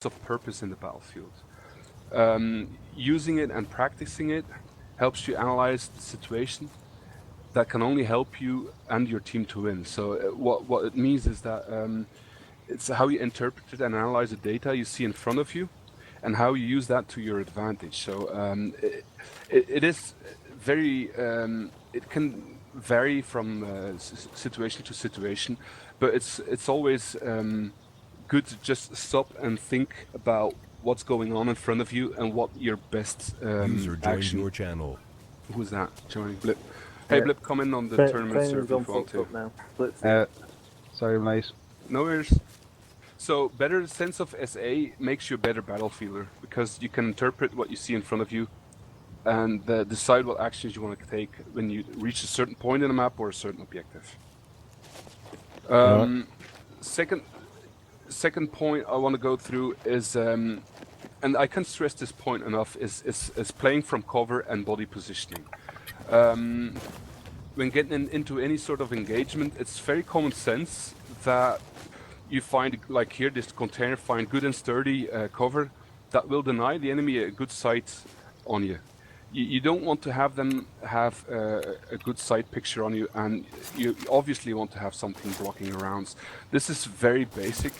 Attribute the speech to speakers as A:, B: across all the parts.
A: of purpose in the battlefield. Using it and practicing it helps you analyze the situation. That can only help you and your team to win. So what it means is that it's how you interpret it and analyze the data you see in front of you, and how you use that to your advantage. So it is very it can vary from situation to situation, but it's always good to just stop and think about what's going on in front of you and what your best
B: User joined
A: action.
B: your channel.
A: Who's that joining? Blip. Hey,
C: Yeah.
A: Blip, come in on the tournament server if you want to.
C: Up now. Let's
D: Sorry, mate.
A: No worries. So, better sense of SA makes you a better battlefielder, because you can interpret what you see in front of you and decide what actions you want to take when you reach a certain point in the map or a certain objective. Second point I want to go through is, and I can't stress this point enough, is playing from cover and body positioning. When getting into any sort of engagement, it's very common sense that you find, like here, this container, find good and sturdy cover that will deny the enemy a good sight on you. You don't want to have them have a good sight picture on you, and you obviously want to have something blocking around. This is very basic,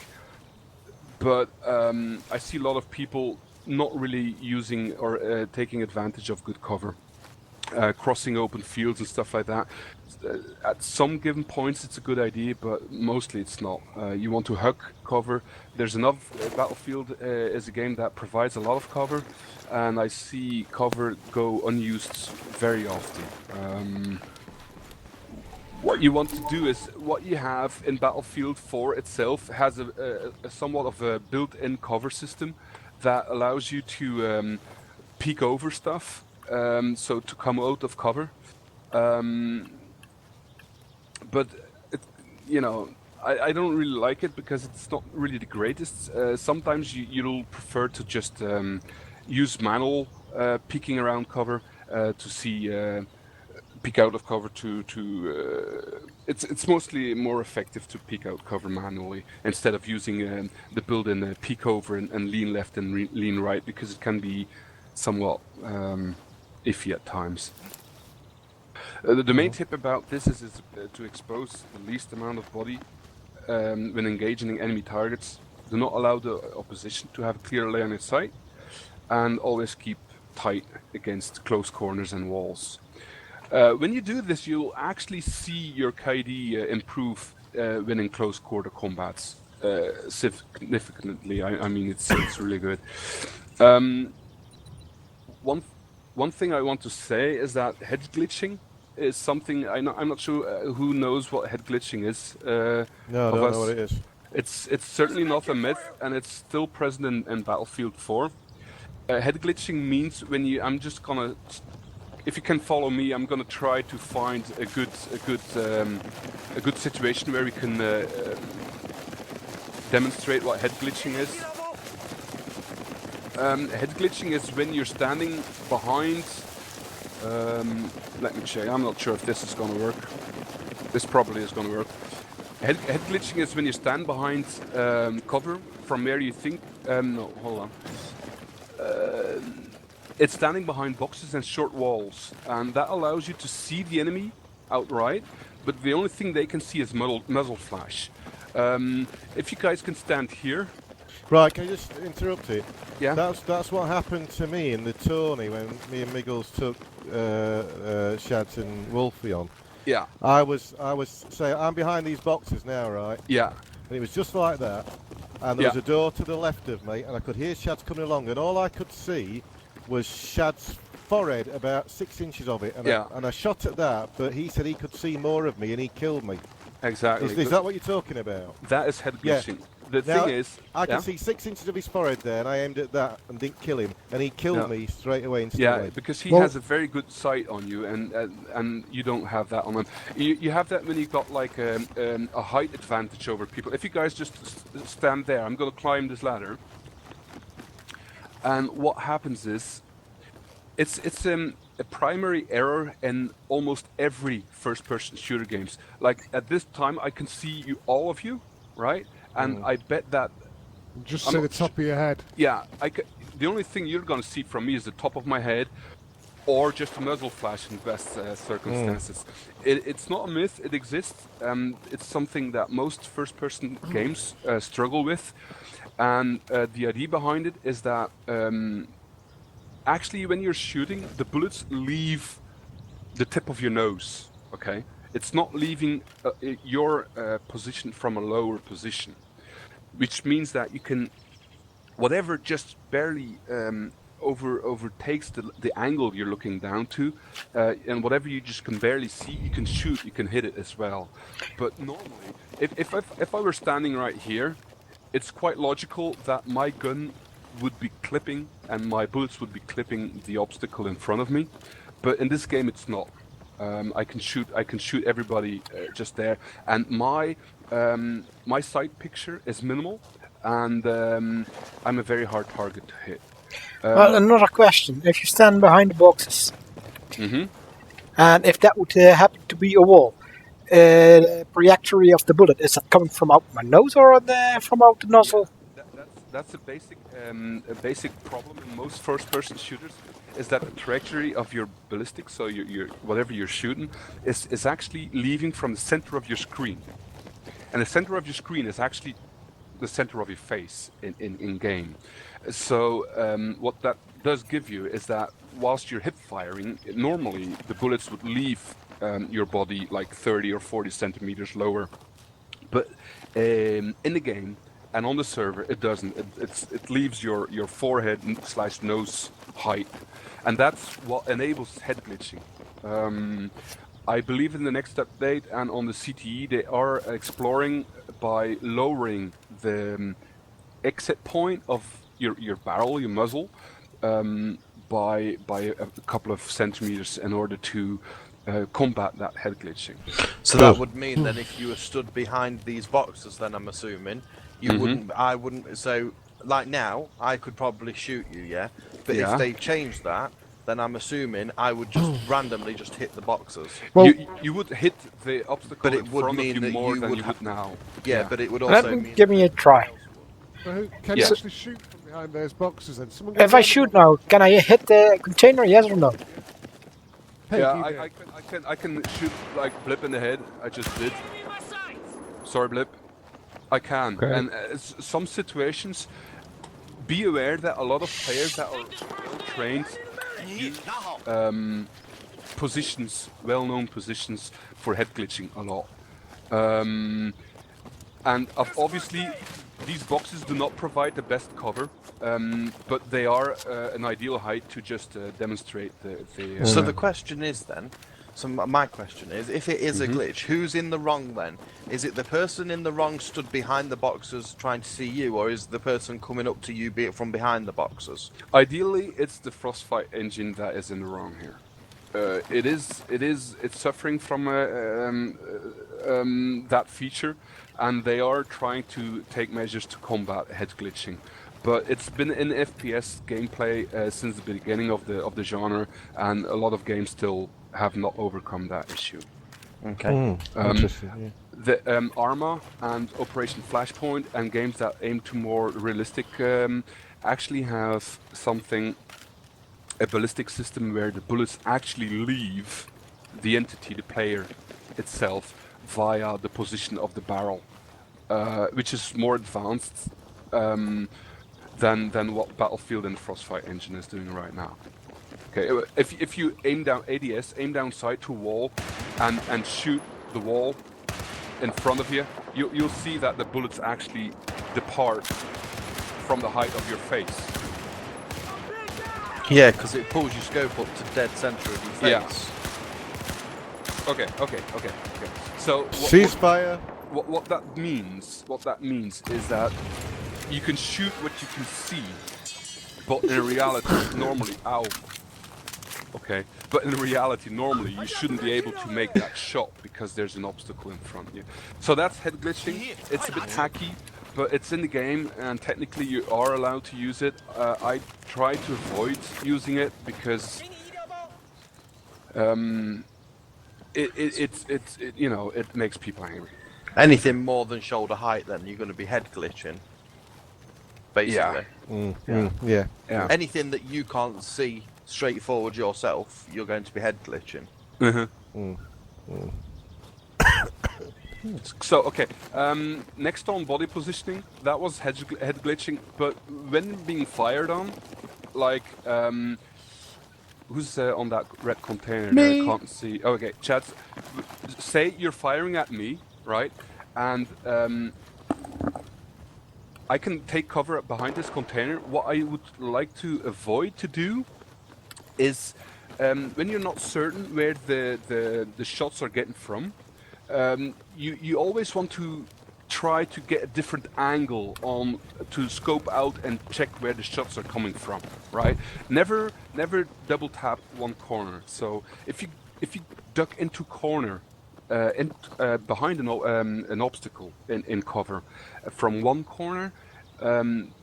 A: but I see a lot of people not really using or taking advantage of good cover. Crossing open fields and stuff like that. At some given points it's a good idea, but mostly it's not. You want to hug cover. There's enough. Battlefield is a game that provides a lot of cover, and I see cover go unused very often. What you want to do is, what you have in Battlefield 4 itself has a somewhat of a built-in cover system that allows you to peek over stuff. So to come out of cover, but I don't really like it because it's not really the greatest. Sometimes you'll prefer to just use manual peeking around cover to see peek out of cover. It's mostly more effective to peek out cover manually instead of using the built-in peek over and lean left and lean right, because it can be somewhat iffy at times. The main tip about this is to expose the least amount of body when engaging enemy targets. Do not allow the opposition to have a clear line of sight, and always keep tight against close corners and walls. When you do this, you'll actually see your KD improve when in close quarter combats significantly. I mean, it's really good. One thing I want to say is that head glitching is something I'm not sure who knows what head glitching is.
E: No, I don't know what it is.
A: It's certainly not a myth, and it's still present in Battlefield 4. Head glitching means when you, if you can follow me, I'm gonna try to find a good situation where we can demonstrate what head glitching is. Head glitching is when you're standing behind. Let me check. I'm not sure if this is going to work. This probably is going to work. Head glitching is when you stand behind cover from where you think. No, hold on. It's standing behind boxes and short walls, and that allows you to see the enemy outright, but the only thing they can see is muzzle flash. If you guys can stand here.
E: Right, can I just interrupt it?
A: Yeah.
E: That's what happened to me in the tourney when me and Miggles took Shads and Wolfie on.
A: Yeah.
E: I was saying, I'm behind these boxes now, right?
A: Yeah.
E: And it was just like that. And there was a door to the left of me, and I could hear Shads coming along, and all I could see was Shad's forehead, about 6 inches of it. And I shot at that, but he said he could see more of me, and he killed me.
A: Exactly.
E: Is that what you're talking about?
A: That is head glitching.
E: Yeah.
A: The thing is,
E: I can see 6 inches of his forehead there, and I aimed at that and didn't kill him, and he killed me straight away instantly.
A: Yeah, because he has a very good sight on you, and you don't have that on him. You have that when you got like a height advantage over people. If you guys just stand there, I'm going to climb this ladder, and what happens is, it's a primary error in almost every first-person shooter games. Like at this time, I can see all of you, right? And I bet that
B: Just see the top of your head.
A: Yeah, the only thing you're going to see from me is the top of my head, or just a muzzle flash in best circumstances. It's not a myth; it exists. It's something that most first-person games struggle with, and the idea behind it is that actually, when you're shooting, the bullets leave the tip of your nose. Okay, it's not leaving your position from a lower position, which means that you can, whatever just barely overtakes the angle you're looking down to, and whatever you just can barely see, you can shoot, you can hit it as well. But normally, if I were standing right here, it's quite logical that my gun would be clipping and my bullets would be clipping the obstacle in front of me. But in this game, it's not. I can shoot everybody just there, and my sight picture is minimal, and I'm a very hard target to hit.
C: Well, another question: if you stand behind the boxes, and if that would happen to be a wall, the trajectory of the bullet, is that coming from out my nose or from out the nozzle?
A: That's a basic problem in most first-person shooters, is that the trajectory of your ballistic, so your whatever you're shooting, is actually leaving from the center of your screen, and the center of your screen is actually the center of your face in game. So what that does give you is that whilst you're hip firing, normally the bullets would leave your body like 30 or 40 centimeters lower, but in the game and on the server it doesn't. It leaves your forehead / nose height, and that's what enables head glitching. I believe in the next update and on the CTE they are exploring by lowering the exit point of your barrel, your muzzle, by a couple of centimeters in order to combat that head glitching.
F: So that would mean then if you were stood behind these boxes, then I'm assuming you wouldn't. I wouldn't. So like now, I could probably shoot you, yeah. But if they changed that, then I'm assuming I would just randomly just hit the boxes.
A: Well, you would hit the obstacle,
F: but it would
A: in front
F: mean
A: of you
F: that
A: more
F: you
A: than
F: would
A: you would now.
F: Yeah, but it would also mean.
C: Give me a try.
B: Can you actually shoot from behind those boxes then?
C: If I shoot now, can I hit the container? Yes or no?
B: Hey,
A: yeah, I can shoot like Blip in the head. I just did. Sorry, Blip. I can. Okay. And some situations, be aware that a lot of players that are well trained use positions, well-known positions for head glitching a lot. And obviously, these boxes do not provide the best cover, but they are an ideal height to just demonstrate the
F: So the question is then, so my question is, if it is a glitch, who's in the wrong then? Is it the person in the wrong stood behind the boxes trying to see you, or is the person coming up to you from behind the boxes?
A: Ideally, it's the Frostfight engine that is in the wrong here. It's suffering from that feature, and they are trying to take measures to combat head glitching. But it's been in FPS gameplay since the beginning of the genre, and a lot of games still have not overcome that issue.
F: Okay.
E: Interesting.
A: The Arma and Operation Flashpoint and games that aim to more realistic actually have a ballistic system where the bullets actually leave the entity, the player itself, via the position of the barrel, which is more advanced than what Battlefield and the Frostfight engine is doing right now. Okay, if you aim down ADS, aim down sight to wall, and shoot the wall in front of you, you'll see that the bullets actually depart from the height of your face.
F: Yeah, because it pulls your scope up to dead center of your face.
A: Yeah. Okay. So
E: ceasefire.
A: What that means is that you can shoot what you can see, but in reality, normally, okay, but in reality, normally you shouldn't be able to make that shot because there's an obstacle in front of you. So that's head glitching. It's a bit tacky, but it's in the game, and technically you are allowed to use it. I try to avoid using it because it makes people angry.
F: Anything more than shoulder height, then you're going to be head glitching. basically.
E: Yeah.
F: Anything that you can't see straightforward yourself, you're going to be head glitching.
A: So okay, next on body positioning, that was head glitching, but when being fired on, like who's on that red container there? I can't see. Oh, okay, Chad, say you're firing at me, right? And I can take cover behind this container. What I would like to avoid to do is when you're not certain where the shots are getting from, you always want to try to get a different angle on to scope out and check where the shots are coming from, right? Never double tap one corner. So if you duck into corner behind an obstacle in cover from one corner,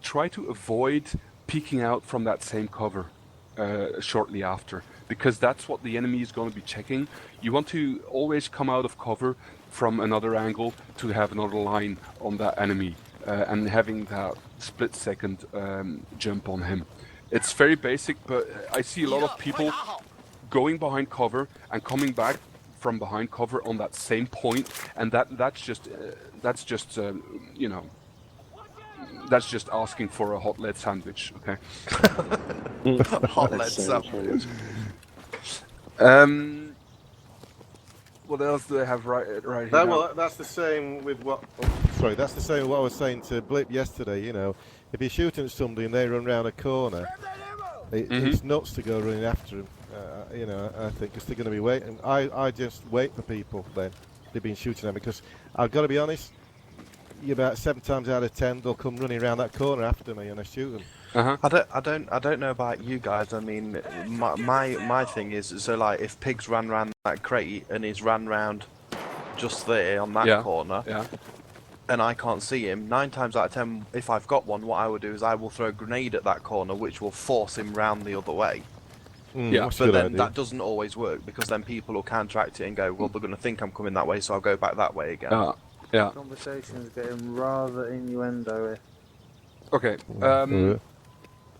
A: try to avoid peeking out from that same cover shortly after, because that's what the enemy is going to be checking. You want to always come out of cover from another angle to have another line on that enemy and having that split second jump on him. It's very basic, but I see a lot of people going behind cover and coming back from behind cover on that same point, and that's just you know, that's just asking for a hot lead sandwich. Okay.
F: Hot lead sandwich.
A: What else do I have right here?
E: Well, that's the same with what. That's the same with what I was saying to Blip yesterday. You know, if you're shooting at somebody and they run round a corner, it's nuts to go running after them. You know, I think because they're going to be waiting. I just wait for people then. They've been shooting at me because I've got to be honest. About 7 times out of 10, they'll come running around that corner after me, and I shoot them.
F: I don't know about you guys. I mean, my thing is, so like if Pigs ran round that crate and he's ran round just there on that corner, and I can't see him, 9 times out of 10, if I've got one, what I will do is I will throw a grenade at that corner, which will force him round the other way. But then that doesn't always work, because then people will counteract it and go, well, they're going to think I'm coming that way, so I'll go back that way again.
G: The conversation's getting rather innuendo here.
A: Okay.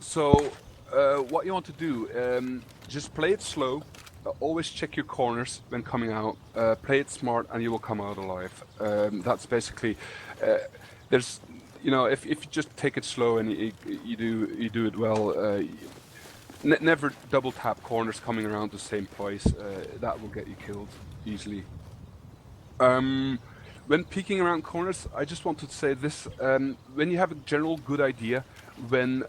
A: So what you want to do, just play it slow. Always check your corners when coming out. Play it smart, and you will come out alive. That's basically. There's, you know, if you just take it slow and you do it well. Never double tap corners coming around the same place. That will get you killed easily. When peeking around corners, I just wanted to say this: when you have a general good idea when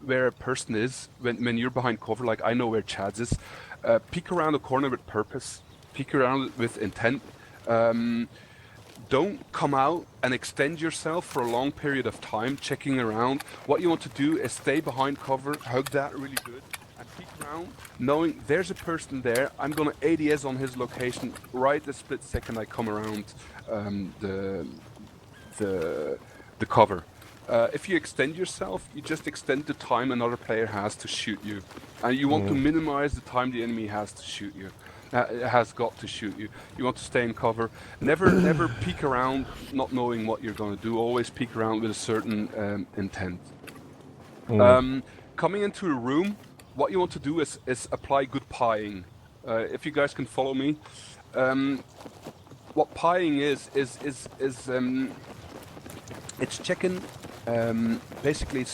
A: where a person is, when you're behind cover, like I know where Chad's is, peek around a corner with purpose, peek around with intent. Don't come out and extend yourself for a long period of time checking around. What you want to do is stay behind cover, hug that really good, and peek around, knowing there's a person there. I'm gonna ADS on his location right the split second I come around the cover. If you extend yourself, you just extend the time another player has to shoot you, and you want to minimize the time the enemy has to shoot you. Has got to shoot you. You want to stay in cover. Never peek around not knowing what you're going to do. Always peek around with a certain intent. Coming into a room, what you want to do is apply good pieing. If you guys can follow me, what pieing is it's checking. Basically,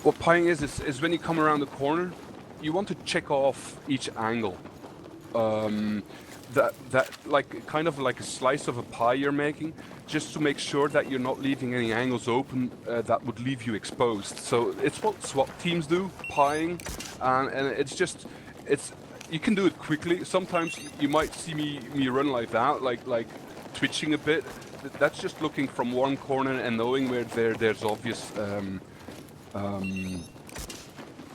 A: what pieing is when you come around the corner. You want to check off each angle. That like kind of like a slice of a pie you're making, just to make sure that you're not leaving any angles open that would leave you exposed. So it's what SWAT teams do, pieing, and it's you can do it quickly. Sometimes you might see me run like that, like twitching a bit. That's just looking from one corner and knowing where there's obvious.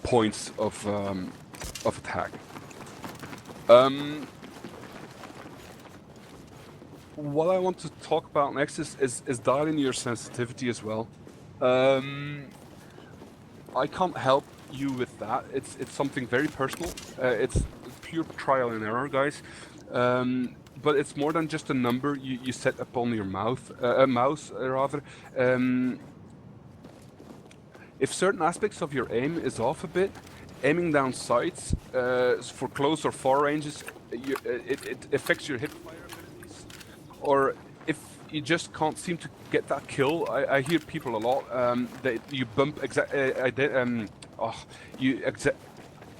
A: Points of attack. What I want to talk about next is dialing your sensitivity as well. I can't help you with that. It's something very personal. It's pure trial and error, guys. But it's more than just a number you set up on your mouse rather. if certain aspects of your aim is off a bit, aiming down sights for close or far ranges, it affects your hip fire abilities. Or if you just can't seem to get that kill, I hear people a lot that you bump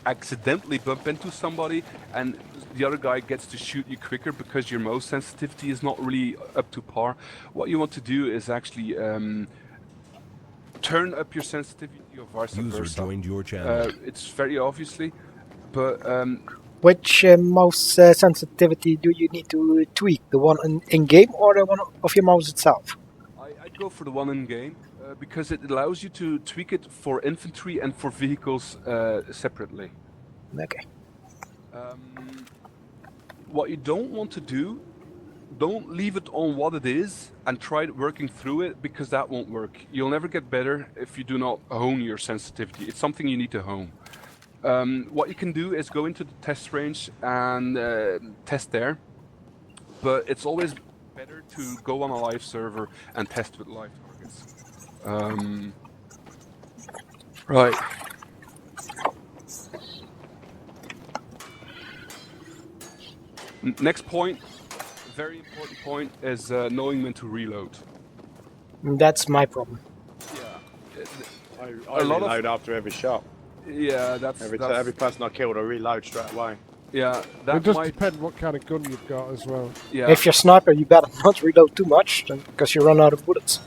A: accidentally bump into somebody and the other guy gets to shoot you quicker because your mouse sensitivity is not really up to par. What you want to do is actually turn up your sensitivity or vice
H: User
A: versa.
H: joined your channel.
A: It's very obviously, but
C: Which mouse sensitivity do you need to tweak? The one in game or the one of your mouse itself?
A: I'd go for the one in game because it allows you to tweak it for infantry and for vehicles separately.
C: Okay.
A: What you don't want to do, don't leave it on what it is and try working through it, because that won't work. You'll never get better if you do not hone your sensitivity. It's something you need to hone. What you can do is go into the test range and test there, but it's always better to go on a live server and test with live targets. Right. Next point, very important point, is knowing when to reload.
C: That's my problem.
A: Yeah.
I: I reload after every shot.
A: Yeah, that's
I: every person I killed, I reload straight away.
A: Yeah, that
B: It does
A: might
B: depend what kind of gun you've got as well.
A: Yeah.
C: If you're sniper, you better not reload too much, because you run out of bullets.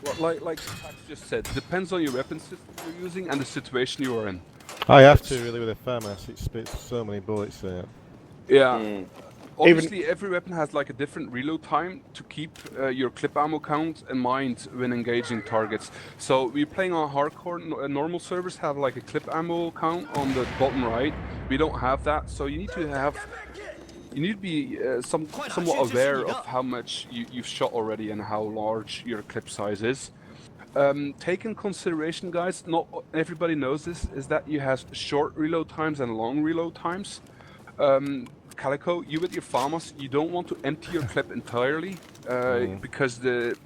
A: Well, like Pax just said, depends on your weapon system you're using and the situation you are in.
E: I have to really with a FAMAS. It spits so many bullets there.
A: Yeah. Obviously, every weapon has like a different reload time to keep your clip ammo count in mind when engaging targets. So we're playing on hardcore. Normal servers have like a clip ammo count on the bottom right. We don't have that, so you need to be somewhat aware of how much you've shot already and how large your clip size is. Take in consideration, guys, not everybody knows this, is that you have short reload times and long reload times. Calico, you with your FAMAS, you don't want to empty your clip entirely, because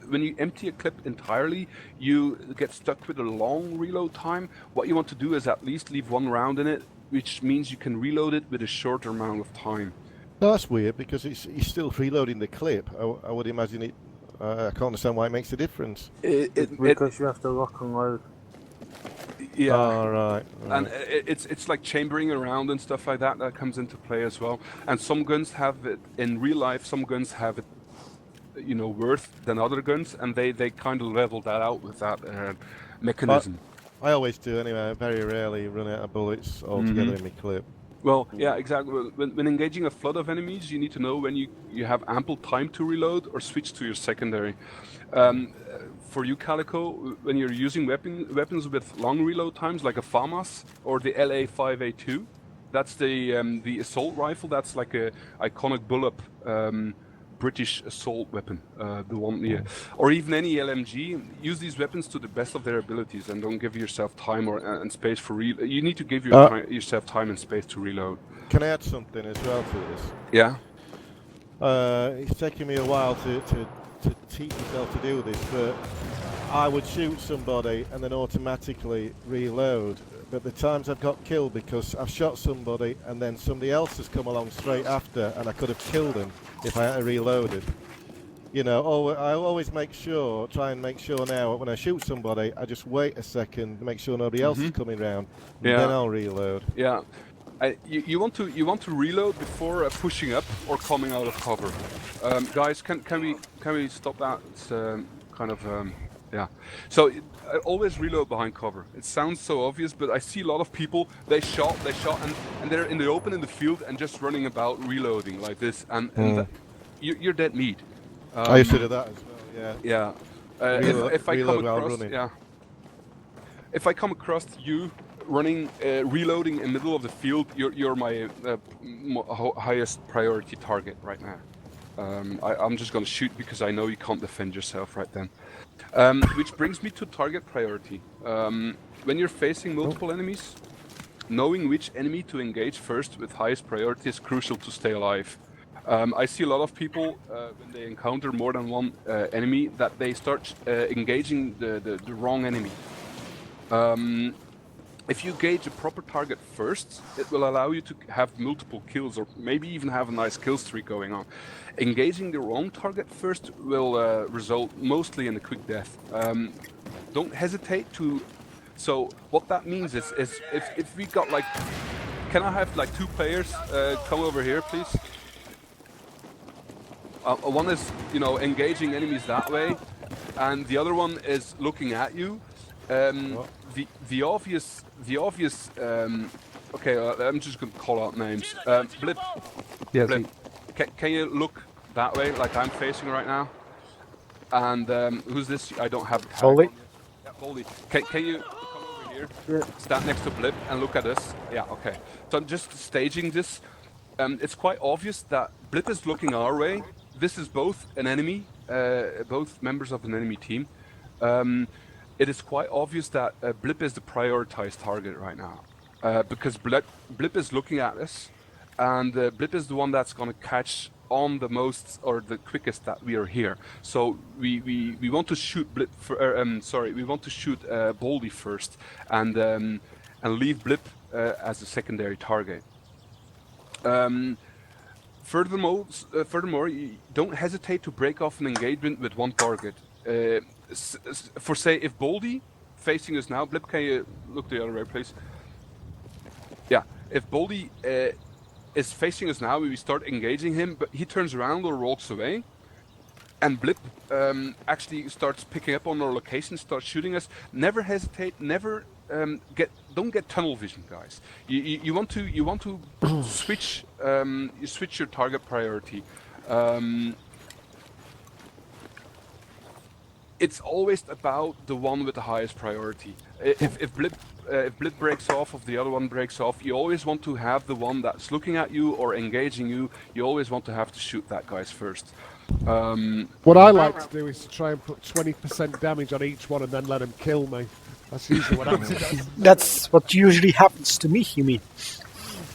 A: when you empty a clip entirely, you get stuck with a long reload time. What you want to do is at least leave one round in it, which means you can reload it with a shorter amount of time.
E: That's weird, because you're still reloading the clip. I would imagine it. I can't understand why it makes a difference.
G: Because you have to lock and load.
A: Yeah.
E: Oh, right.
A: And it's like chambering around and stuff like that comes into play as well. And some guns have it in real life. Some guns have it, worse than other guns, and they kind of level that out with that mechanism.
E: I always do anyway. I very rarely run out of bullets altogether in my clip.
A: Well, yeah, exactly. When engaging a flood of enemies, you need to know when you have ample time to reload or switch to your secondary. For you, Calico, when you're using weapons with long reload times, like a FAMAS or the LA5A2, that's the assault rifle. That's like a iconic bullpup British assault weapon, the one, or even any LMG. Use these weapons to the best of their abilities, and don't give yourself time and space for you need to give yourself time and space to reload.
E: Can I add something as well to this?
A: Yeah.
E: It's taken me a while to teach myself to do this, but I would shoot somebody and then automatically reload. But the times I've got killed because I've shot somebody and then somebody else has come along straight after, and I could have killed them if I had reloaded. I always try and make sure now when I shoot somebody, I just wait a second to make sure nobody else is coming round, and then I'll reload.
A: Yeah. You want to reload before pushing up or coming out of cover. Guys, can we stop that? It's yeah. So always reload behind cover. It sounds so obvious, but I see a lot of people. They shot, and they're in the open in the field and just running about reloading like this, and you're dead meat.
E: I used to do that as well. Yeah.
A: Yeah. If I come
E: while
A: across,
E: running.
A: if I come across you running, reloading in the middle of the field, you're my highest priority target right now. I'm just gonna shoot because I know you can't defend yourself right then. Which brings me to target priority. When you're facing multiple enemies, knowing which enemy to engage first with highest priority is crucial to stay alive. I see a lot of people, when they encounter more than one enemy, that they start engaging the wrong enemy. If you engage a proper target first, it will allow you to have multiple kills or maybe even have a nice kill streak going on. Engaging the wrong target first will result mostly in a quick death. Don't hesitate to... So what that means is if we got like... Can I have like 2 players come over here, please? One is, you know, engaging enemies that way, and the other one is looking at you. The obvious. Okay, I'm just gonna call out names. Blip.
D: Yes.
A: Blip. Can you look that way, like I'm facing right now? And who's this? I don't have.
C: Boldy.
A: Yeah, Boldy. Can you come over here? Stand next to Blip and look at us. Yeah. Okay. So I'm just staging this. It's quite obvious that Blip is looking our way. This is both an enemy, both members of an enemy team. It is quite obvious that Blip is the prioritized target right now, because Blip is looking at us, and Blip is the one that's going to catch on the most or the quickest that we are here. So we want to shoot Blip. We want to shoot Boldy first, and leave Blip as a secondary target. Furthermore, you don't hesitate to break off an engagement with one target. For say, if Boldy facing us now, Blip, can you look the other way, please? Yeah, if Boldy is facing us now, we start engaging him, but he turns around or walks away, and Blip actually starts picking up on our location, starts shooting us. Never hesitate. Never don't get tunnel vision, guys. You want to switch. You switch your target priority. It's always about the one with the highest priority. If Blip breaks off, if the other one breaks off, you always want to have the one that's looking at you or engaging you. You always want to have to shoot that guys first.
B: What I like to do is to try and put 20% damage on each one and then let them kill me. That's usually what happens.
C: That's what usually happens to me, you mean?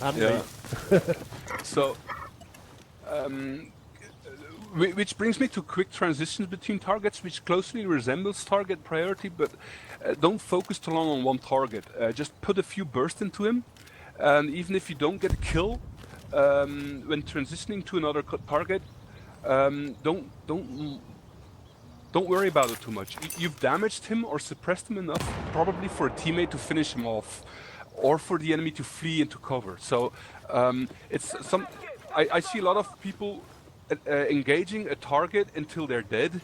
B: And
A: Yeah.
B: me.
A: So, which brings me to quick transitions between targets, which closely resembles target priority, but don't focus too long on one target. Just put a few bursts into him, and even if you don't get a kill, when transitioning to another target, don't worry about it too much. You've damaged him or suppressed him enough, probably for a teammate to finish him off, or for the enemy to flee into cover. So I see a lot of people engaging a target until they're dead,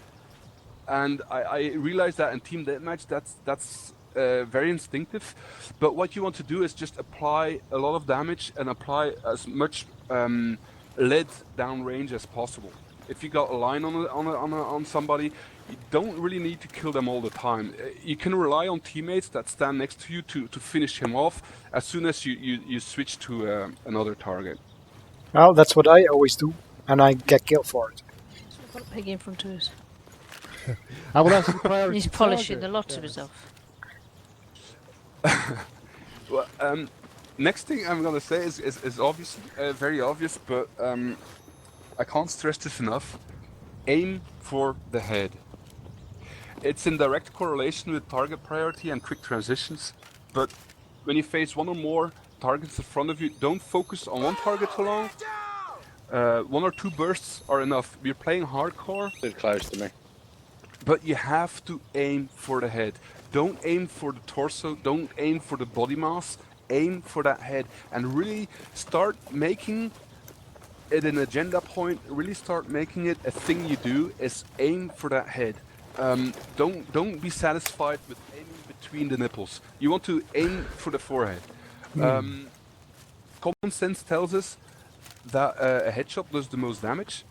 A: and I realize that in team deathmatch that's very instinctive. But what you want to do is just apply a lot of damage and apply as much lead downrange as possible. If you got a line on somebody, you don't really need to kill them all the time. You can rely on teammates that stand next to you to finish him off as soon as you switch to another target.
C: Well, that's what I always do, and I get killed for it.
H: We've got a pig in front of us.
B: Well, that's the priority.
H: He's polishing
B: target.
H: the lot of himself.
A: Well, next thing I'm gonna say is obvious, very obvious, but I can't stress this enough. Aim for the head. It's in direct correlation with target priority and quick transitions, but when you face one or more targets in front of you, don't focus on one target too long. 1 or 2 bursts are enough. We're playing hardcore.
I: It's close to me.
A: But you have to aim for the head. Don't aim for the torso, don't aim for the body mass, aim for that head, and really start making it an agenda point, really start making it a thing you do, is aim for that head. Don't be satisfied with aiming between the nipples. You want to aim for the forehead. Common sense tells us that a headshot does the most damage,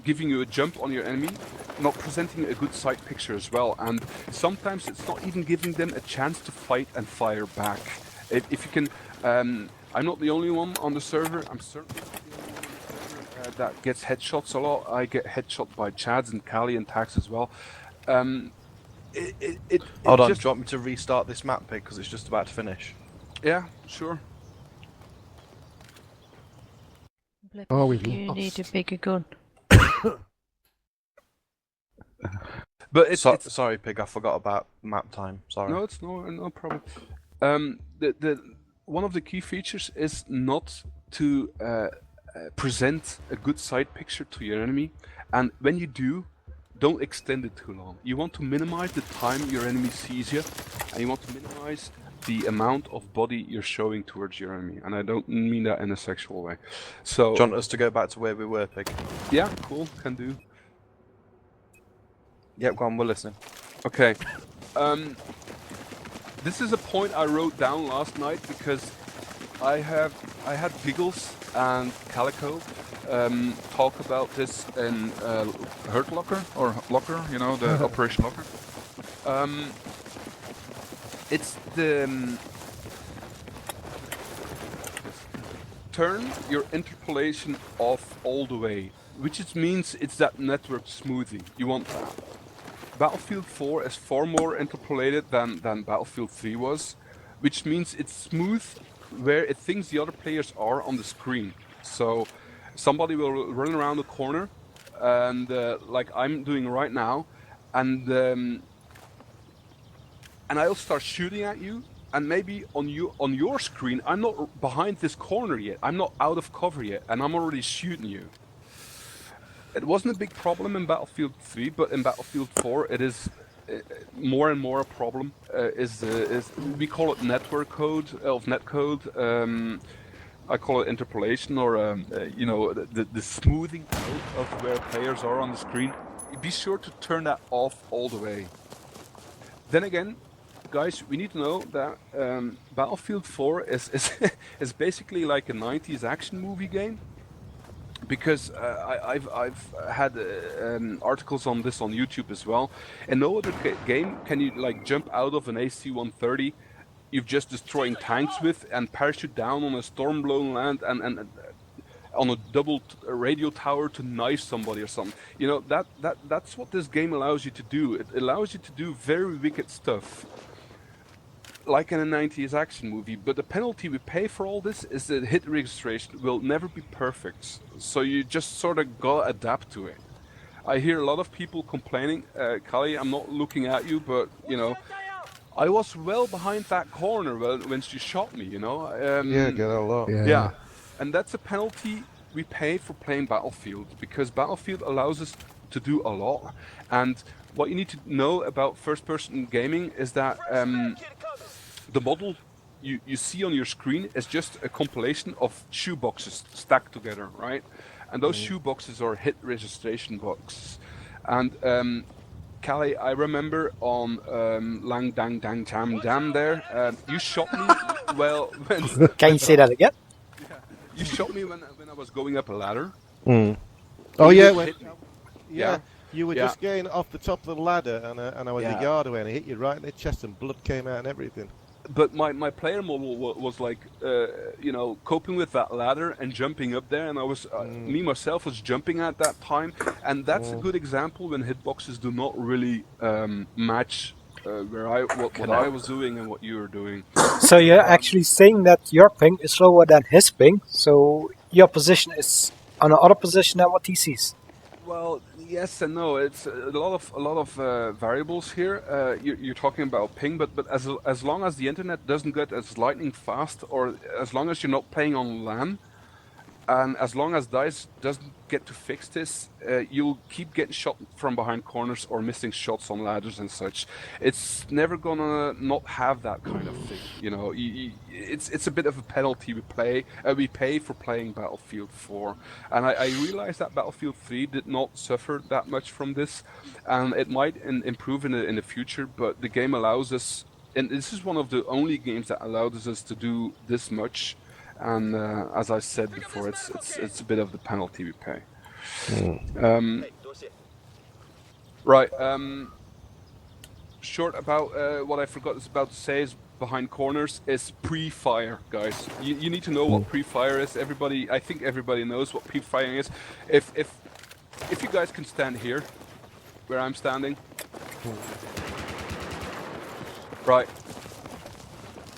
A: giving you a jump on your enemy, not presenting a good sight picture as well, and sometimes it's not even giving them a chance to fight and fire back. If you can, I'm not the only one on the server, I'm certainly not the only one on the server that gets headshots a lot. I get headshot by Chads and Kali and Tax as well.
F: Hold on, do you want me to restart this map pick because it's just about to finish?
A: Yeah, sure.
H: Blip,
B: Oh, we've
H: you
B: lost.
H: need a bigger gun.
A: But it's
F: sorry, Pig. I forgot about map time. Sorry.
A: No, it's no problem. The one of the key features is not to present a good side picture to your enemy, and when you do, don't extend it too long. You want to minimize the time your enemy sees you, and you want to minimize the amount of body you're showing towards your enemy, and I don't mean that in a sexual way. So,
F: do you want us to go back to where we were, Pig?
A: Yeah, cool, can do.
F: Yep, go on, we're listening.
A: Okay. This is a point I wrote down last night because I had Giggles and Calico talk about this in
J: Hurt Locker or Locker, you know, the Operation Locker.
A: It's the turn your interpolation off all the way, which means it's that network smoothing. You want that. Battlefield 4 is far more interpolated than Battlefield 3 was, which means it's smooth where it thinks the other players are on the screen. So somebody will run around the corner, and like I'm doing right now, and I'll start shooting at you, and maybe on your screen I'm not behind this corner yet. I'm not out of cover yet, and I'm already shooting you. It wasn't a big problem in Battlefield 3, but in Battlefield 4 it is more and more a problem. We call it network code of netcode. I call it interpolation, or you know, the smoothing out of where players are on the screen. Be sure to turn that off all the way. Then again, guys, we need to know that Battlefield 4 is basically like a 90s action movie game. Because I've had articles on this on YouTube as well. In no other game can you like jump out of an AC-130 you've just destroying tanks with and parachute down on a storm-blown land and on a double radio tower to knife somebody or something. You know, that's what this game allows you to do. It allows you to do very wicked stuff, like in a 90s action movie, but the penalty we pay for all this is that hit registration will never be perfect. So you just sort of gotta adapt to it. I hear a lot of people complaining, Kali, I'm not looking at you, but you know, I was well behind that corner when she shot me, you know.
E: Yeah, get a lot.
A: Yeah, and that's a penalty we pay for playing Battlefield, because Battlefield allows us to do a lot. And what you need to know about first-person gaming is that the model you see on your screen is just a compilation of shoe boxes stacked together, right? And those shoe boxes are hit registration boxes. And Callie, I remember on Lang Dang Dang Jam Jam there, you shot me well when...
C: Can you say that again?
A: Yeah, you shot me when I was going up a ladder.
E: Oh yeah,
A: yeah.
E: You were just getting off the top of the ladder, and I was a yard away, and I hit you right in the chest, and blood came out and everything.
A: But my player model was like, you know, coping with that ladder and jumping up there, and I was, me myself was jumping at that time, and that's a good example when hitboxes do not really match what I was doing and what you were doing.
C: So you're actually saying that your ping is lower than his ping, so your position is on another position than what he sees.
A: Well, yes and no. It's a lot of variables here. You're talking about ping, but as long as the internet doesn't get as lightning fast, or as long as you're not playing on LAN, and as long as DICE doesn't get to fix this, you'll keep getting shot from behind corners or missing shots on ladders and such. It's never gonna not have that kind of thing. You know, it's a bit of a penalty we pay for playing Battlefield 4, and I realize that Battlefield 3 did not suffer that much from this, and it might improve in the future. But the game allows us, and this is one of the only games that allows us to do this much. And as I said before, it's a bit of the penalty we pay. Right. Short about what I forgot about to say is behind corners is pre-fire, guys. You need to know what pre-fire is. I think everybody knows what pre-firing is. If you guys can stand here, where I'm standing. Right.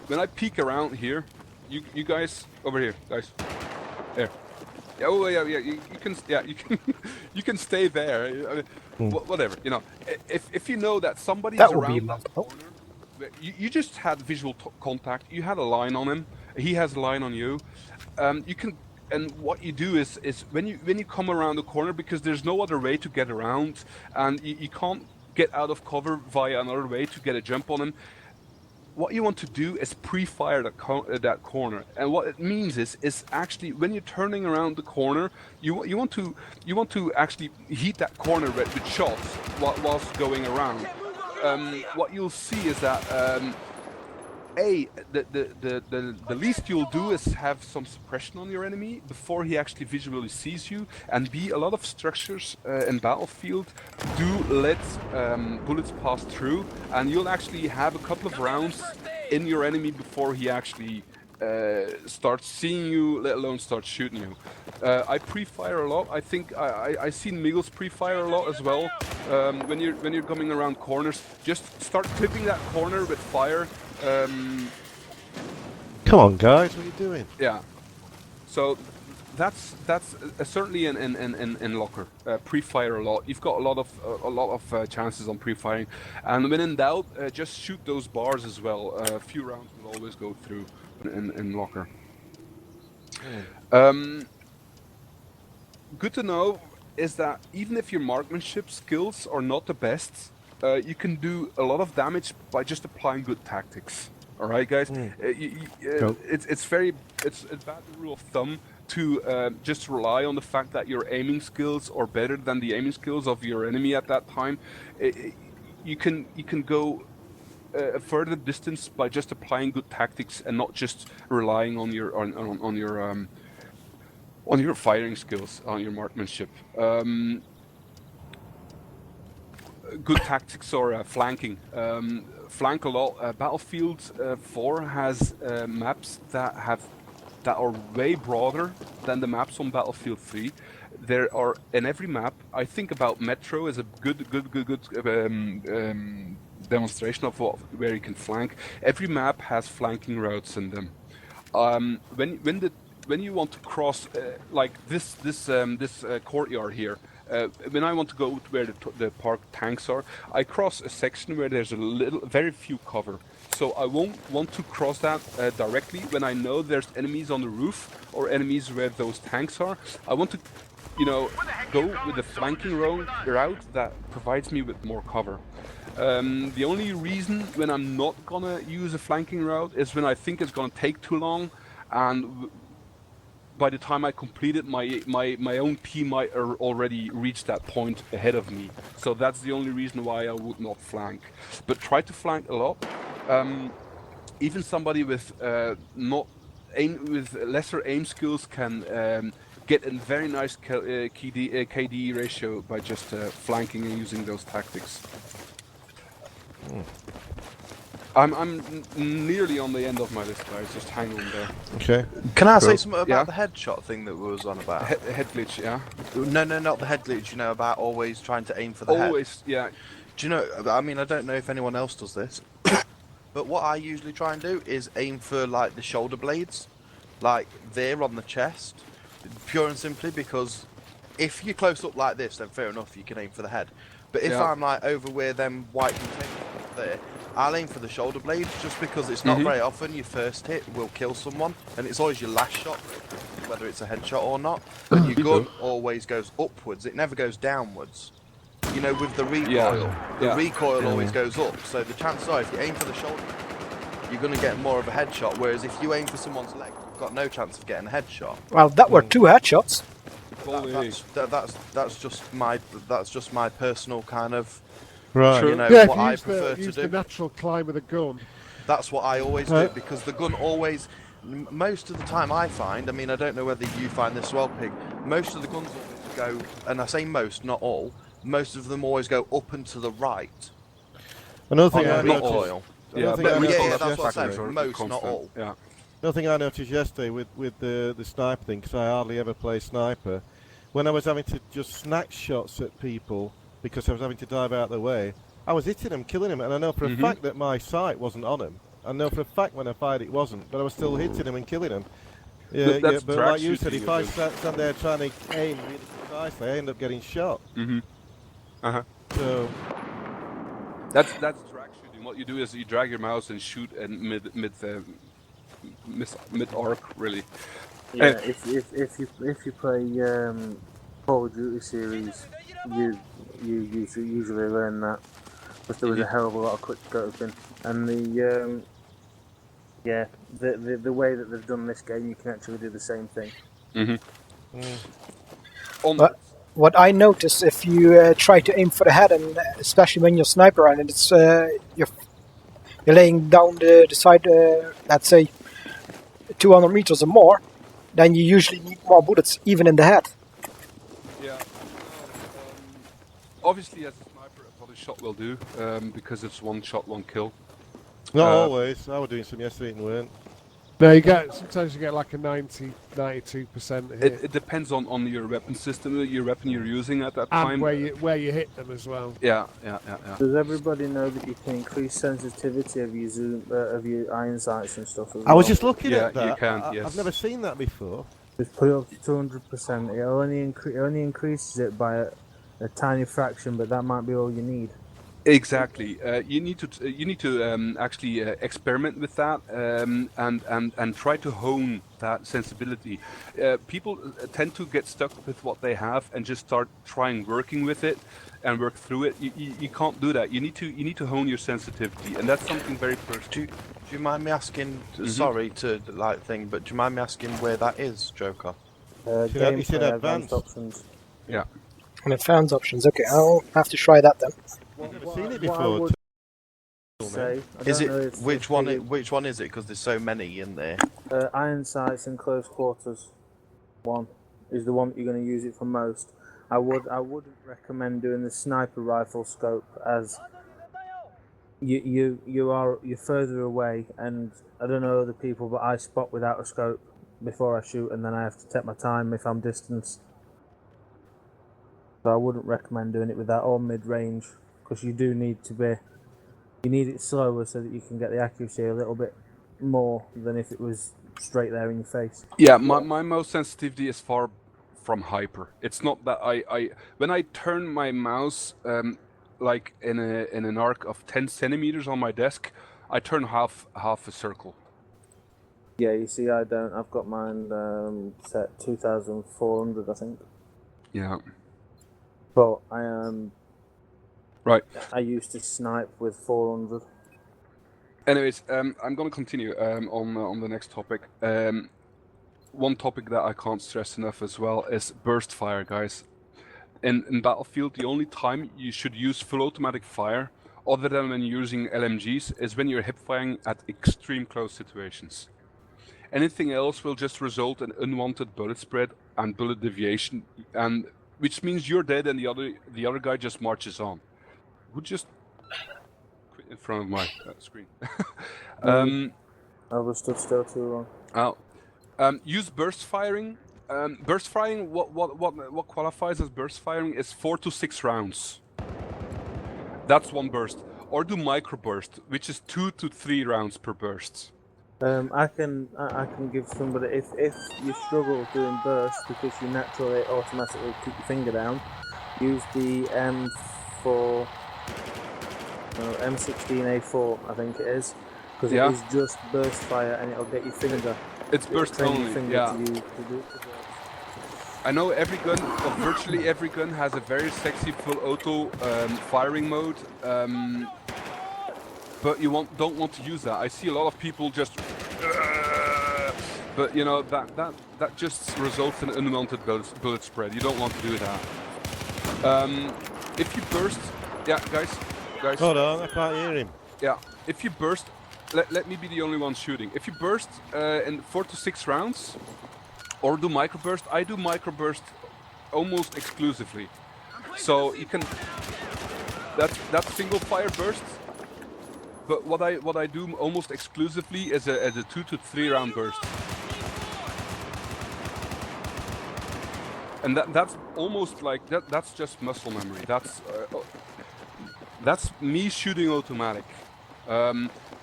A: When I peek around here. You guys over here, guys. There. Yeah, oh yeah. You can You can stay there. I mean, whatever. You know, if you know that somebody's
C: That would be
A: around that
C: multiple.
A: corner, you just had visual contact. You had a line on him. He has a line on you. You can. And what you do is when you come around the corner, because there's no other way to get around, and you can't get out of cover via another way to get a jump on him. What you want to do is pre-fire that corner, and what it means is actually when you're turning around the corner, you want to actually heat that corner with shots whilst going around. What you'll see is that. The least you'll do is have some suppression on your enemy before he actually visually sees you, and B, a lot of structures in Battlefield do let bullets pass through, and you'll actually have a couple of rounds in your enemy before he actually starts seeing you, let alone starts shooting you. I pre-fire a lot. I think I seen Miggles pre-fire a lot as well. When you're coming around corners, just start clipping that corner with fire.
E: Come on, guys, what are you doing?
A: Yeah. So that's certainly in Locker. Pre-fire a lot. You've got a lot of chances on pre-firing, and when in doubt, just shoot those bars as well. A few rounds will always go through in Locker. Good to know is that even if your marksmanship skills are not the best, you can do a lot of damage by just applying good tactics. All right, guys. It's bad rule of thumb to just rely on the fact that your aiming skills are better than the aiming skills of your enemy at that time. You can go a further distance by just applying good tactics and not just relying on your firing skills, on your marksmanship. Good tactics are flanking. Flank a lot. Battlefield 4 has maps that are way broader than the maps on Battlefield 3. There are in every map. I think about Metro is a good demonstration of where you can flank. Every map has flanking routes in them. When you want to cross like this courtyard here. When I want to go to where the parked tanks are, I cross a section where there's very few cover. So I won't want to cross that directly when I know there's enemies on the roof or enemies where those tanks are. I want to, go with the flanking route that provides me with more cover. The only reason when I'm not gonna use a flanking route is when I think it's gonna take too long, and by the time I complete it, my own team might already reach that point ahead of me. So that's the only reason why I would not flank. But try to flank a lot. Even somebody with lesser aim skills can get a very nice KD ratio by just flanking and using those tactics. I'm nearly on the end of my list, guys. Just hang on there.
E: Okay.
F: Can I say something about the headshot thing that we was on about?
A: Head glitch, yeah?
F: No, not the head glitch, about always trying to aim for the head.
A: Always, yeah.
F: Do you know, I mean, I don't know if anyone else does this, but what I usually try and do is aim for, like, the shoulder blades, like, there on the chest, pure and simply because if you're close up like this, then fair enough, you can aim for the head. But if I'm, like, over where them white containers are there, I'll aim for the shoulder blades just because it's not very often your first hit will kill someone, and it's always your last shot, whether it's a headshot or not. And your gun always goes upwards, it never goes downwards. With the recoil, the recoil always goes up, so the chances are if you aim for the shoulder, you're going to get more of a headshot, whereas if you aim for someone's leg, you've got no chance of getting a headshot.
C: Well, that were 2 headshots.
F: That's just my personal kind of...
E: Right.
F: What I prefer to do.
B: Use the natural climb of the gun.
F: That's what I always do, because the gun always, most of the time I find, I mean, I don't know whether you find this as well, Pig, most of the guns always go, and I say most, not all, most of them always go up and to the right.
E: Another thing I
F: not
E: noticed,
F: oil.
E: that's
F: what I'm saying, most, not all.
A: Yeah.
E: Another thing I noticed yesterday with the sniper thing, because I hardly ever play sniper, when I was having to just snatch shots at people, because I was having to dive out of the way, I was hitting them, killing them, and I know for a fact that my sight wasn't on him. I know for a fact when I fired it wasn't, but I was still hitting them and killing them. Yeah,
A: That's
E: but
A: drag
E: like you said,
A: shooting
E: if I
A: a bit.
E: stand there trying to aim really precisely, I end up getting shot. So
A: That's drag shooting. What you do is you drag your mouse and shoot and mid arc really.
G: Yeah, if you play Call of Duty series, you usually learn that, because there was a hell of a lot of quick scoping, and the way that they've done this game, you can actually do the same thing.
C: What I notice, if you try to aim for the head, and especially when you're sniper and it's you're laying down the side, let's say 200 meters or more, then you usually need more bullets, even in the head.
A: Yeah. Obviously, as a sniper, a body shot will do, because it's one shot, one kill.
E: not always. I was doing some yesterday and weren't.
B: No, sometimes you get like a 92% hit.
A: It depends on your weapon system, your weapon you're using at that
B: and
A: time.
B: where you hit them as well.
A: Yeah.
G: Does everybody know that you can increase sensitivity of your zoom, of your iron sights and stuff as well?
E: I was just looking at that.
A: You can, yes.
E: I've never seen that before.
G: Just put it up to 200%. It only increases it by a tiny fraction, but that might be all you need.
A: Exactly. You need to actually experiment with that and try to hone that sensibility. People tend to get stuck with what they have and just start working with it and work through it. You can't do that. You need to hone your sensitivity, and that's something very personal.
F: Do you mind me asking? Sorry to but do you mind me asking where that is, Joker?
E: You said advanced
G: options.
A: Yeah.
C: And advanced options. Okay, I'll have to try that then.
E: I've never seen it before.
F: Is it which one? Which one is it? Because there's so many in there.
G: Iron sights in close quarters. One is the one that you're going to use it for most. I wouldn't recommend doing the sniper rifle scope, as you're further away, and I don't know other people, but I spot without a scope before I shoot, and then I have to take my time if I'm distanced. So I wouldn't recommend doing it with that, or mid-range, because you do need you need it slower so that you can get the accuracy a little bit more than if it was straight there in your face.
A: Yeah, my mouse sensitivity is far from hyper. It's not that I when I turn my mouse like in an arc of 10 centimeters on my desk, I turn half a circle.
G: Yeah, you see, I don't. I've got mine set 2,400, I think.
A: Yeah.
G: But I am.
A: Right.
G: I used to snipe with 400.
A: Anyways, I'm going to continue on the next topic. One topic that I can't stress enough as well is burst fire, guys. In Battlefield, the only time you should use full automatic fire, other than when using LMGs, is when you're hip firing at extreme close situations. Anything else will just result in unwanted bullet spread and bullet deviation, and which means you're dead and the other guy just marches on. Who just quit in front of my screen?
G: I was stood still too long.
A: Use burst firing. Burst firing. What qualifies as burst firing is 4 to 6 rounds. That's one burst. Or do microburst, which is 2 to 3 rounds per burst.
G: I can give somebody, if you struggle doing bursts because you naturally automatically keep your finger down, use the M16A4, I think it is, because it is just burst fire and it'll get your finger.
A: It's burst only. Yeah. I know every gun, or virtually every gun, has a very sexy full auto firing mode. But you don't want to use that. I see a lot of people just, but you know that just results in unwanted bullet spread. You don't want to do that. If you burst, guys.
E: Hold on, I can't hear him.
A: Yeah, if you burst, let me be the only one shooting. If you burst in 4 to 6 rounds, or do microburst, I do microburst almost exclusively. So you can, that's single fire burst. But what I do almost exclusively is a 2 to 3 round burst. And that's almost like that's just muscle memory. That's me shooting automatic.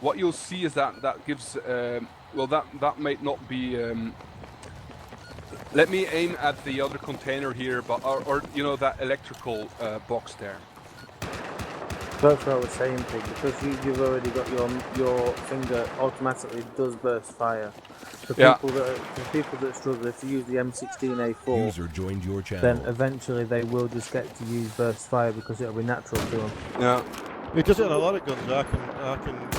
A: What you'll see is that gives well that might not be Let me aim at the other container here, but or you know that electrical box there.
G: That's what I was saying, Pig, because you've already got your finger automatically does burst fire. For people that struggle, if you use the M16A4,
K: user joined your channel.
G: then eventually they will just get to use burst fire because it'll be natural to them.
A: Yeah.
E: It does it on a lot of guns. I can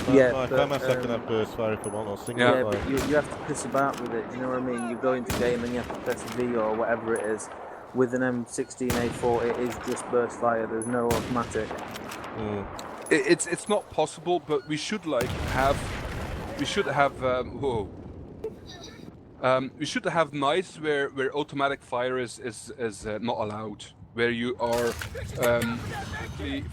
E: my FAMAS I can have burst fire if I want, or single fire.
G: But you have to piss about with it, you know what I mean? You go into game and you have to press V or whatever it is. With an M16A4, it is just burst fire, there's no automatic.
A: It's not possible, but we should have we should have nights where automatic fire is not allowed, where you are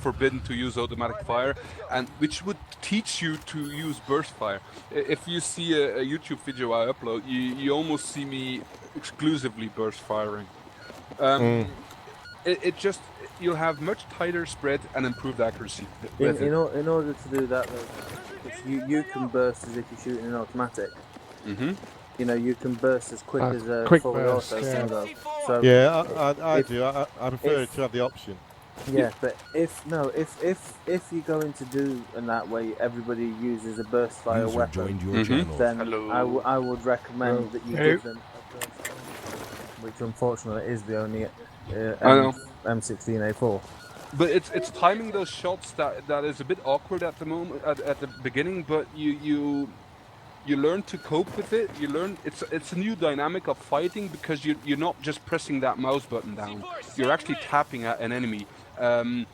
A: forbidden to use automatic fire, and which would teach you to use burst fire. If you see a YouTube video I upload, you almost see me exclusively burst firing. It just, you'll have much tighter spread and improved accuracy.
G: In order to do that, though, you can burst as if you're shooting an automatic. You know, you can burst as quick as a full auto can go. So
E: yeah, I do. I prefer to have the option.
G: Yeah, but if you're going to do in that way, everybody uses a burst fire weapon, then I would recommend that you give them a burst fire, which unfortunately is the only M16A4.
A: But it's timing those shots that is a bit awkward at the moment at the beginning, but you learn to cope with it. You learn it's a new dynamic of fighting because you're not just pressing that mouse button down. You're actually tapping at an enemy, and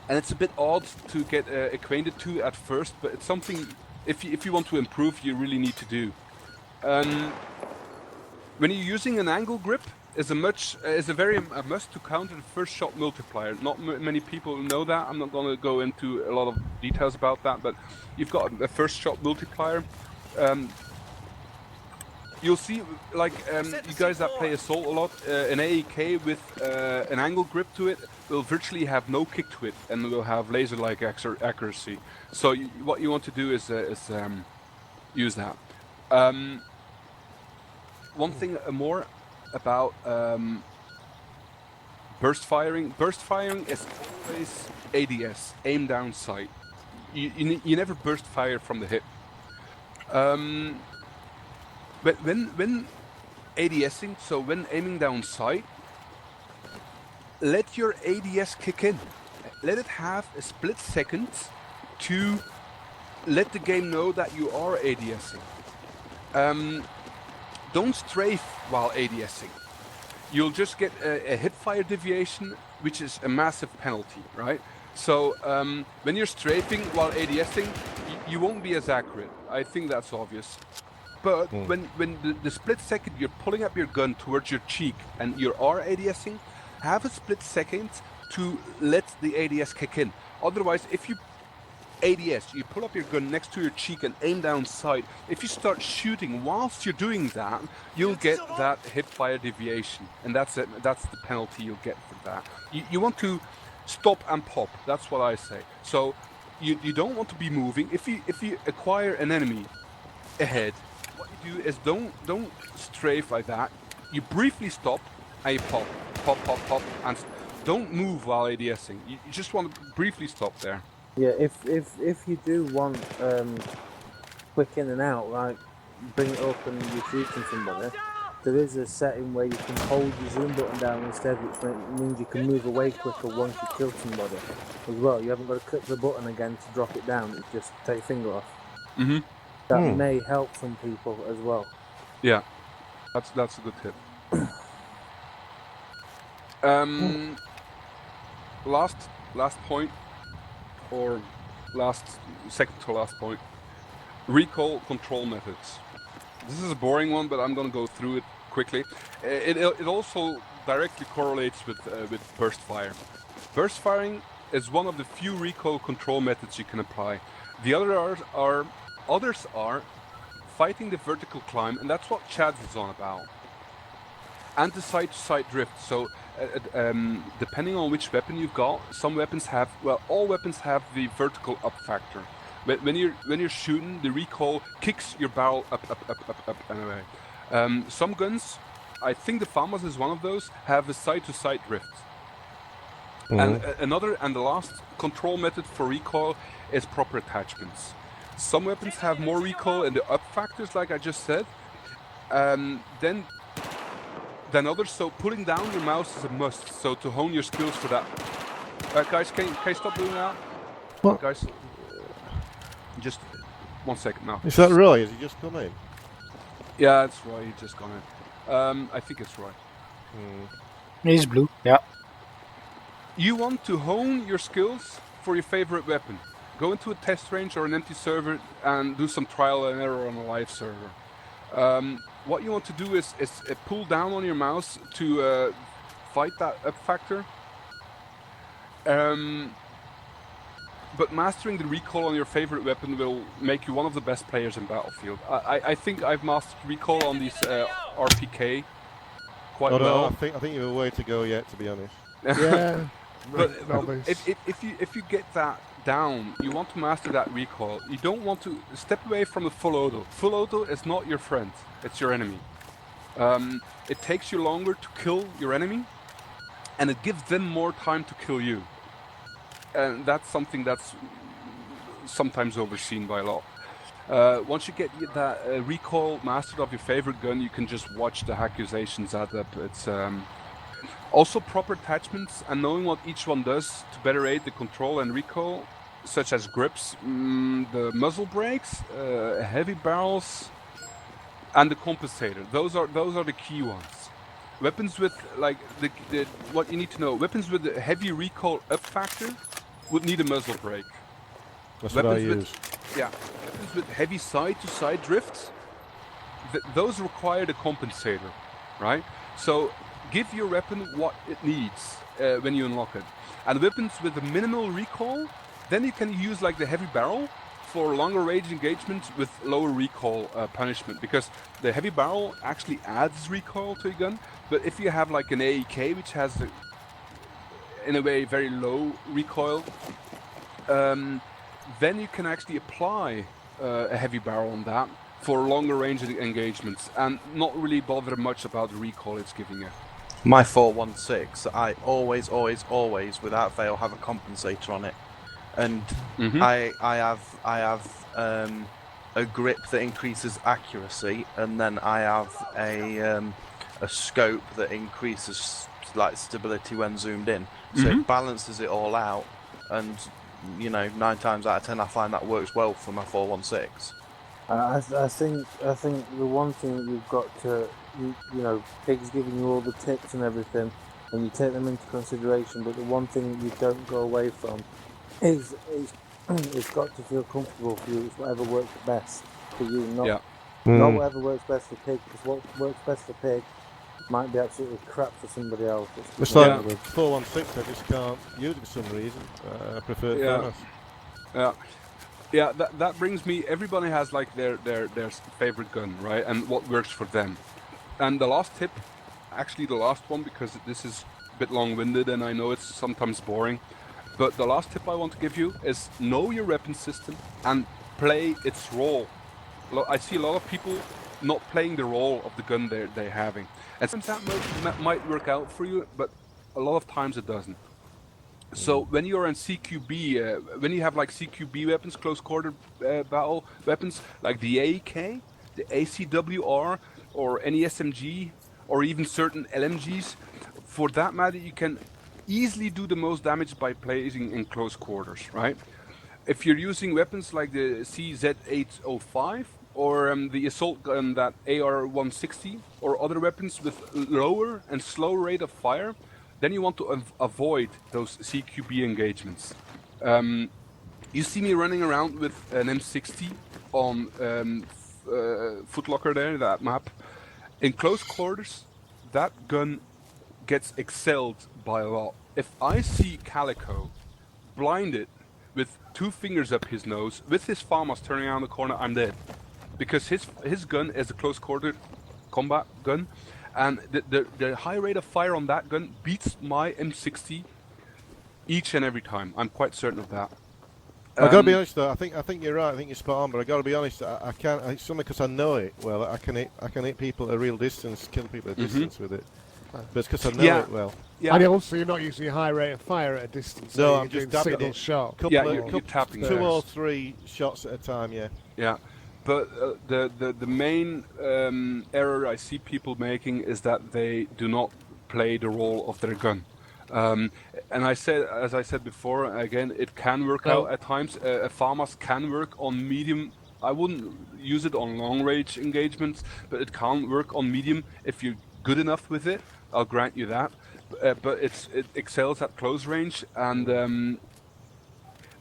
A: it's a bit odd to get acquainted to at first. But it's something if you want to improve, you really need to do. When you're using an angle grip, is a must to counter the first shot multiplier. Not many people know that. I'm not going to go into a lot of details about that, but you've got a first shot multiplier. You'll see, like you guys that play Assault a lot, an AEK with an angle grip to it will virtually have no kick to it and will have laser-like accuracy. So what you want to do is use that. One thing more about burst firing. Burst firing is always ADS, aim down sight. You never burst fire from the hip. But when ADSing, so when aiming down sight, let your ADS kick in. Let it have a split second to let the game know that you are ADSing. Don't strafe while ADSing. You'll just get a hip fire deviation, which is a massive penalty, right? So when you're strafing while ADSing, you won't be as accurate. I think that's obvious. But when the split second you're pulling up your gun towards your cheek and you are ADSing, have a split second to let the ADS kick in. Otherwise, if you ADS, you pull up your gun next to your cheek and aim down sight. If you start shooting whilst you're doing that, you'll get that hip fire deviation, and that's it. That's the penalty you'll get for that. You want to stop and pop. That's what I say. So you don't want to be moving. If you acquire an enemy ahead, what you do is don't strafe like that. You briefly stop and you pop, and don't move while ADSing. You just want to briefly stop there.
G: Yeah, if you do want quick in and out, like bring it up and you're shooting somebody, there is a setting where you can hold your zoom button down instead, which means you can move away quicker once you kill somebody as well. You haven't got to click the button again to drop it down, it's just take your finger off. That may help some people as well.
A: Yeah, that's a good tip. Last point, or second to last point, recoil control methods. This is a boring one, but I'm going to go through it quickly. It also directly correlates with burst fire. Burst firing is one of the few recoil control methods you can apply. The others are fighting the vertical climb, and that's what Chads is on about. And the side-to-side drift. So depending on which weapon you've got, some weapons have, well, all weapons have the vertical up factor. When you're shooting, the recoil kicks your barrel up anyway. Some guns I think the FAMAS is one of those, have a side-to-side drift. And the last control method for recoil is proper attachments. Some weapons have more recoil in the up factors, like I just said, than others. So pulling down your mouse is a must. So to hone your skills for that. Guys, can you stop doing that?
B: What?
A: Guys, just 1 second now.
E: Is that Roy? Has he just come in?
A: Yeah, it's Roy. He just gone in. I think it's Roy.
C: He's blue. Yeah.
A: You want to hone your skills for your favorite weapon. Go into a test range or an empty server and do some trial and error on a live server. What you want to do is pull down on your mouse to fight that up factor. But mastering the recoil on your favorite weapon will make you one of the best players in Battlefield. I think I've mastered recoil on these RPK quite well.
E: I think you have a way to go yet, to be honest.
B: Yeah.
A: But if you get that down, you want to master that recoil. You don't want to step away from the full auto. Full auto is not your friend; it's your enemy. It takes you longer to kill your enemy, and it gives them more time to kill you. And that's something that's sometimes overseen by a lot. Once you get that recoil mastered of your favorite gun, you can just watch the accusations add up. It's also proper attachments and knowing what each one does to better aid the control and recoil, such as grips, the muzzle brakes, heavy barrels, and the compensator. Those are the key ones. Weapons with like what you need to know. Weapons with the heavy recoil up factor would need a muzzle brake.
E: That's what I use.
A: Weapons with heavy side-to-side drifts, those require the compensator, right? So give your weapon what it needs when you unlock it. And weapons with a minimal recoil, then you can use like the heavy barrel for longer range engagements with lower recoil punishment, because the heavy barrel actually adds recoil to a gun. But if you have like an AEK, which has in a way very low recoil, then you can actually apply a heavy barrel on that for longer range engagements and not really bother much about the recoil it's giving you.
F: My 416, I always, without fail, have a compensator on it, and I have a grip that increases accuracy, and then I have a scope that increases like stability when zoomed in. So it balances it all out, and 9 times out of 10 I find that works well for my 416.
G: I think the one thing that you've got to, Pig's giving you all the tips and everything, and you take them into consideration. But the one thing that you don't go away from is it's got to feel comfortable for you. It's whatever works best for you, not whatever works best for Pig. Because what works best for Pig might be absolutely crap for somebody else.
E: It's like with 416, I just can't use it for some reason. I prefer FAMAS.
A: Yeah, that brings me. Everybody has like their favorite gun, right? And what works for them. And the last tip, actually the last one, because this is a bit long-winded and I know it's sometimes boring, but the last tip I want to give you is know your weapon system and play its role. I see a lot of people not playing the role of the gun they're having. And sometimes that might work out for you, but a lot of times it doesn't. So when you're in CQB, when you have like CQB weapons, close quarter battle weapons, like the AEK, the ACWR, or any SMG, or even certain LMGs, for that matter, you can easily do the most damage by playing in close quarters, right? If you're using weapons like the CZ805, or the assault gun, that AR-160, or other weapons with lower and slow rate of fire, then you want to avoid those CQB engagements. You see me running around with an M60 on Footlocker there, that map. In close quarters, that gun gets excelled by a lot. If I see Calico blinded with 2 fingers up his nose, with his FAMAS turning around the corner, I'm dead. Because his gun is a close quarter combat gun, and the high rate of fire on that gun beats my M60 each and every time. I'm quite certain of that.
E: I gotta be honest though. I think you're right. I think you're spot on. But I gotta be honest. I can't. It's only because I know it well. I can hit people at a real distance, kill people at a distance with it. But it's because I know it well.
B: Yeah. And also, you're not using a high rate of fire at a distance.
E: No,
B: so
E: I'm just dabbing
B: single
E: it.
B: shot.
A: You're tapping
E: 2 or 3 shots at a time. Yeah.
A: Yeah. But the main error I see people making is that they do not play the role of their gun. And as I said before, again, it can work out at times. A FAMAS can work on medium. I wouldn't use it on long range engagements, but it can work on medium if you're good enough with it. I'll grant you that. But it excels at close range, and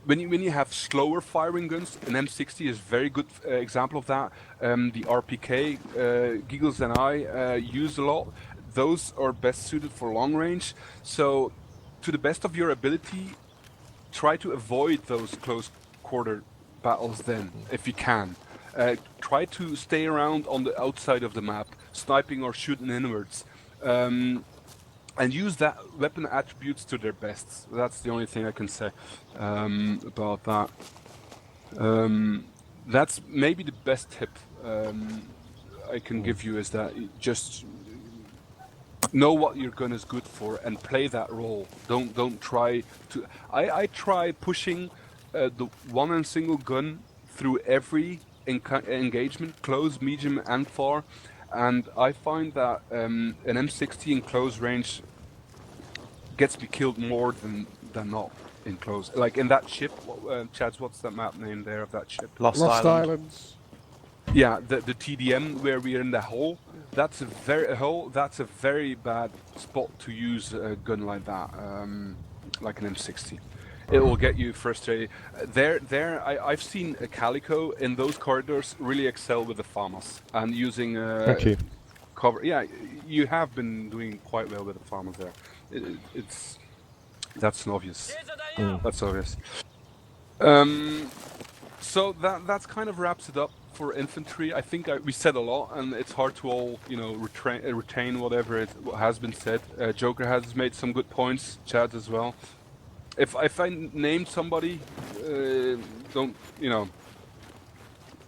A: when you have slower firing guns, an M60 is a very good example of that. The RPK, Giggles and I use a lot. Those are best suited for long range. So, to the best of your ability, try to avoid those close quarter battles then, if you can. Try to stay around on the outside of the map, sniping or shooting inwards. And use that weapon attributes to their best. That's the only thing I can say about that. That's maybe the best tip I can give you, is that you just know what your gun is good for and play that role. Don't try to. I try pushing the one and single gun through every engagement, close, medium, and far. And I find that an M60 in close range gets me killed more than not in close. Like in that ship, Chads, what's that map name there of that ship?
B: Lost Islands.
A: Yeah, the TDM where we're in the hole. That's a very bad spot to use a gun like that, like an M60. It will get you frustrated. I've seen a Calico in those corridors really excel with the FAMAS and using cover. Yeah, you have been doing quite well with the FAMAS there. That's obvious. That's obvious. So that kind of wraps it up for infantry. I think we said a lot, and it's hard to all retain whatever has been said. Joker has made some good points. Chad as well. If I named somebody, don't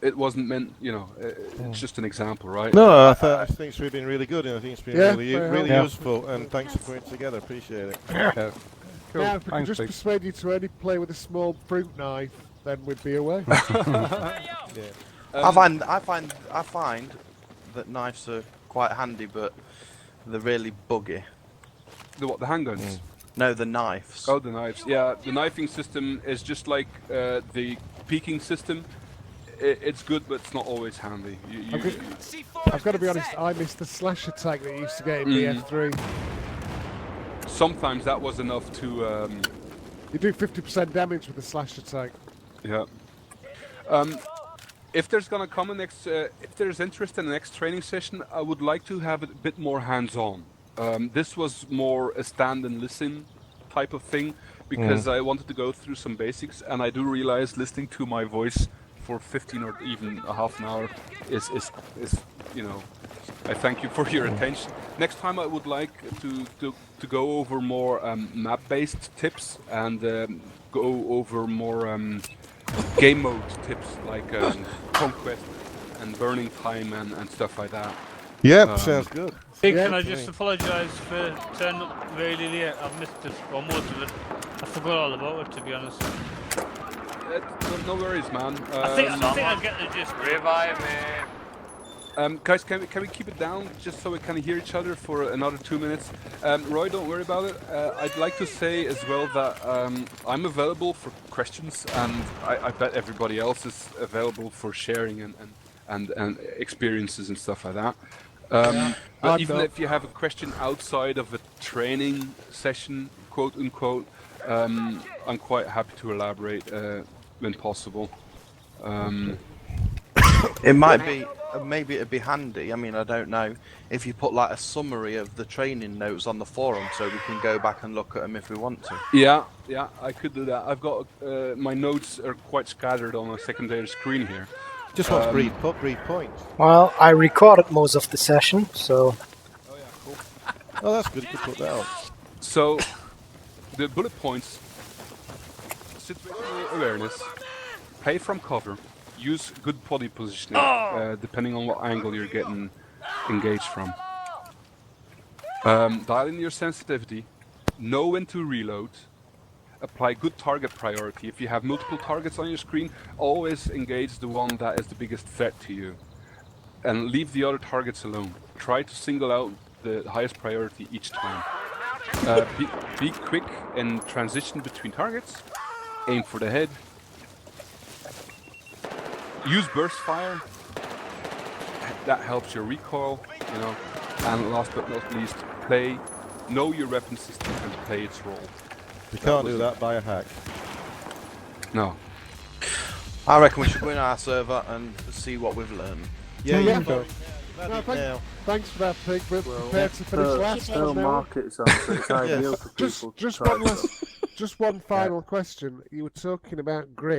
A: it wasn't meant. It's just an example, right?
E: No, I think it's been really good, and I think it's been really
B: Yeah.
E: useful. And thanks for putting it together. Appreciate it.
D: Yeah. Cool.
B: Yeah, if we could
D: Thanks,
B: just
D: Big.
B: persuade you to only play with a small fruit knife, then we'd be away.
F: I find that knives are quite handy, but they're really buggy.
A: The handguns?
F: No, the knives.
A: Oh, the knives. Yeah, the knifing system is just like the peeking system. It's good, but it's not always handy.
B: I've got to be honest, I missed the slash attack that you used to get in BF3.
A: Sometimes that was enough to...
B: You do 50% damage with the slash attack.
A: Yeah. If there's gonna come if there's interest in the next training session, I would like to have it a bit more hands-on. This was more a stand and listen type of thing, because I wanted to go through some basics, and I do realize listening to my voice for 15 or even a half an hour is I thank you for your attention. Next time I would like to go over more map-based tips and go over more game mode tips like conquest and burning time and stuff like that.
E: Yeah, sounds good.
K: Hey, can I just apologise for turning up really late? I've missed it, or most of it. I forgot all about it, to be honest.
A: No worries, man.
K: I think I get the gist. Revive me.
A: Guys, can we keep it down just so we can hear each other for another 2 minutes? Roy, don't worry about it. I'd like to say as well that I'm available for questions, and I bet everybody else is available for sharing and experiences and stuff like that. But even if you have a question outside of a training session, quote unquote, I'm quite happy to elaborate when possible.
F: It might be, maybe it'd be handy, I mean, I don't know, if you put like a summary of the training notes on the forum so we can go back and look at them if we want to.
A: Yeah, I could do that. I've got, my notes are quite scattered on a secondary screen here.
E: Just watch brief points.
C: Well, I recorded most of the session, so...
A: Oh yeah, cool.
E: Oh, that's good, you could put that on.
A: So, the bullet points, situational awareness, play from cover, use good body positioning, depending on what angle you're getting engaged from. Dial in your sensitivity, know when to reload, apply good target priority. If you have multiple targets on your screen, always engage the one that is the biggest threat to you. And leave the other targets alone. Try to single out the highest priority each time. Be quick in transition between targets. Aim for the head. Use burst fire. That helps your recoil, you know. And last but not least, know your weapon system and play its role.
E: You can't do that by a hack.
A: No.
F: I reckon we should go in our server and see what we've learned.
E: Yeah,
B: Yeah.
E: you go.
B: Thanks for that, Pig, but prepare to finish last
G: no
B: now.
G: markets on, so it's ideal for people to try stuff.
B: Just one final question. You were talking about grip.